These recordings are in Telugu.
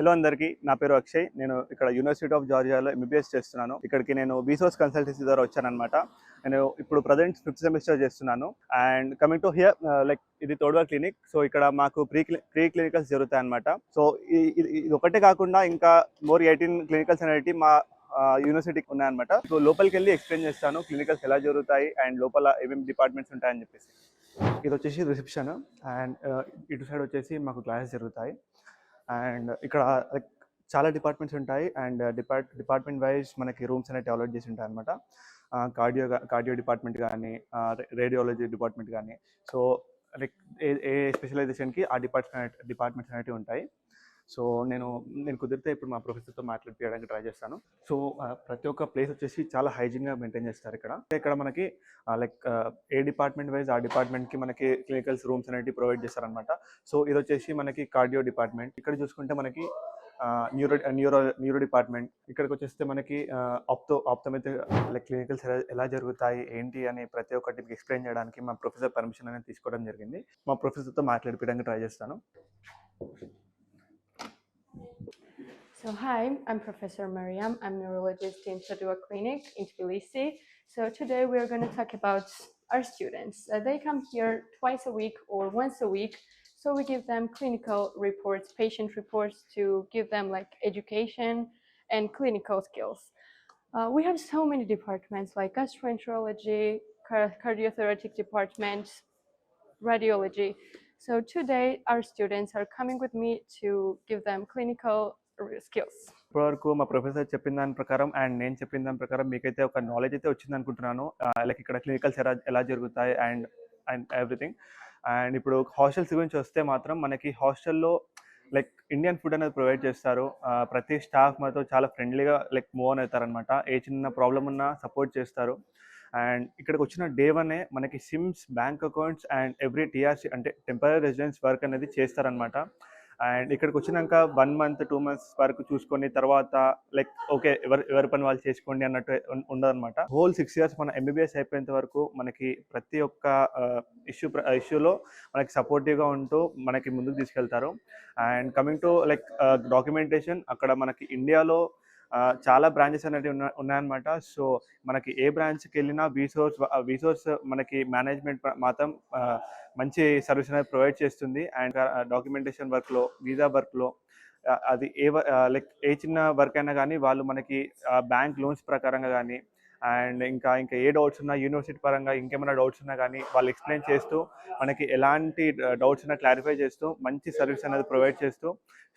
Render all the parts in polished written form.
హలో అందరికీ, నా పేరు అక్షయ్. నేను ఇక్కడ యూనివర్సిటీ ఆఫ్ జార్జియాలో ఎంబీబీఎస్ చేస్తున్నాను. ఇక్కడికి నేను బీసోర్స్ కన్సల్టెన్సీ ద్వారా వచ్చానమాట. నేను ఇప్పుడు ప్రజెంట్ 5th సెమిస్టర్ చేస్తున్నాను. And coming to hear, like ఇది తోడ్వా క్లినిక్. సో ఇక్కడ మాకు ప్రీ క్లినికల్స్ జరుగుతాయి అనమాట. సో ఇది ఒకటే కాకుండా ఇంకా మోర్ 18 క్లినికల్స్ అనేవి మా యూనివర్సిటీకి ఉన్నాయన్నమాట. సో లోపలికి వెళ్ళి ఎక్స్ప్లెయిన్ చేస్తాను క్లినికల్స్ ఎలా జరుగుతాయి అండ్ లోపల ఏమేమి డిపార్ట్మెంట్స్ ఉంటాయని చెప్పేసి. ఇది వచ్చేసి రిసెప్షన్ అండ్ ఇటు సైడ్ వచ్చేసి మాకు క్లాసెస్ జరుగుతాయి. అండ్ ఇక్కడ లైక్ చాలా డిపార్ట్మెంట్స్ ఉంటాయి అండ్ డిపార్ట్మెంట్ వైజ్ మనకి రూమ్స్ అనేవి అలౌట్ చేసి ఉంటాయి అనమాట. కార్డియో డిపార్ట్మెంట్ కానీ, రేడియాలజీ డిపార్ట్మెంట్ కానీ, సో లైక్ ఏ స్పెషలైజేషన్కి ఆ డిపార్ట్మెంట్స్ అనేవి ఉంటాయి. సో నేను కుదిరితే ఇప్పుడు మా ప్రొఫెసర్తో మాట్లాడిపించడానికి ట్రై చేస్తాను. సో ప్రతి ఒక్క ప్లేస్ వచ్చేసి చాలా హైజీన్గా మెయింటైన్ చేస్తారు ఇక్కడ మనకి లైక్ ఏ డిపార్ట్మెంట్ వైజ్ ఆ డిపార్ట్మెంట్కి మనకి క్లినికల్స్ రూమ్స్ అనేవి ప్రొవైడ్ చేస్తారనమాట. సో ఇది వచ్చేసి మనకి కార్డియో డిపార్ట్మెంట్. ఇక్కడ చూసుకుంటే మనకి న్యూరో డిపార్ట్మెంట్. ఇక్కడికి వచ్చేస్తే మనకి ఆప్థోమెట్రీ లైక్ క్లినికల్స్ ఎలా జరుగుతాయి ఏంటి అని ప్రతి ఒక్కటి ఎక్స్ప్లెయిన్ చేయడానికి మా ప్రొఫెసర్ పర్మిషన్ అనేది తీసుకోవడం జరిగింది. మా ప్రొఫెసర్తో మాట్లాడిపించడానికి ట్రై చేస్తాను. So hi, I'm Professor Mariam. I'm a neurologist in Todua Clinic in Tbilisi. So today we are going to talk about our students. They come here twice a week or once a week. So we give them clinical reports, patient reports to give them like education and clinical skills. We have so many departments like gastroenterology, cardiothoracic department, radiology. So today our students are coming with me to give them clinical skills. ఇప్పటివరకు మా ప్రొఫెసర్ చెప్పిన దాని ప్రకారం అండ్ నేను చెప్పిన దాని ప్రకారం మీకైతే ఒక నాలెడ్జ్ అయితే వచ్చింది అనుకుంటున్నాను. లైక్ ఇక్కడ క్లినికల్స్ ఎలా జరుగుతాయి అండ్ ఎవ్రీథింగ్. అండ్ ఇప్పుడు హాస్టల్స్ గురించి వస్తే మాత్రం మనకి హాస్టల్లో లైక్ ఇండియన్ ఫుడ్ అనేది ప్రొవైడ్ చేస్తారు. ప్రతి స్టాఫ్ మాతో చాలా ఫ్రెండ్లీగా లైక్ మూవ్ ఆన్ అవుతారనమాట. ఏ చిన్న ప్రాబ్లం ఉన్నా సపోర్ట్ చేస్తారు. అండ్ ఇక్కడికి వచ్చిన డే 1 మనకి SIMs, bank accounts and every TRC అంటే టెంపరీ రెసిడెన్స్ వర్క్ అనేది చేస్తారనమాట. అండ్ ఇక్కడికి వచ్చినాక 1 month 2 months వరకు చూసుకొని తర్వాత లైక్ ఓకే ఎవరి పని వాళ్ళు చేసుకోండి అన్నట్టు ఉండదన్నమాట. హోల్ 6 years మన ఎంబీబీఎస్ అయిపోయేంత వరకు మనకి ప్రతి ఒక్క ఇష్యూలో మనకి సపోర్టివ్గా ఉంటూ మనకి ముందుకు తీసుకెళ్తారు. And coming to like documentation, అక్కడ మనకి ఇండియాలో చాలా బ్రాంచెస్ అనేవి ఉన్నాయన్నమాట. సో మనకి ఏ బ్రాంచ్కి వెళ్ళినా వీసోర్స్ మనకి మేనేజ్మెంట్ మాత్రం మంచి సర్వీస్ అనేది ప్రొవైడ్ చేస్తుంది. అండ్ డాక్యుమెంటేషన్ వర్క్లో, వీసా వర్క్లో, అది లైక్ ఏ చిన్న వర్క్ అయినా కానీ వాళ్ళు మనకి బ్యాంక్ లోన్స్ ప్రకారంగా కానీ అండ్ ఇంకా ఏ డౌట్స్ ఉన్నా యూనివర్సిటీ పరంగా ఇంకేమైనా డౌట్స్ ఉన్నా కానీ వాళ్ళు ఎక్స్ప్లెయిన్ చేస్తూ మనకి ఎలాంటి డౌట్స్ ఉన్నా క్లారిఫై చేస్తూ మంచి సర్వీస్ అనేది ప్రొవైడ్ చేస్తూ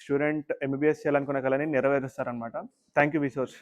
స్టూడెంట్ ఎంబీబీఎస్ చేయాలనుకున్న కళని నెరవేరుస్తారనమాట. Thank you వీసోర్స్.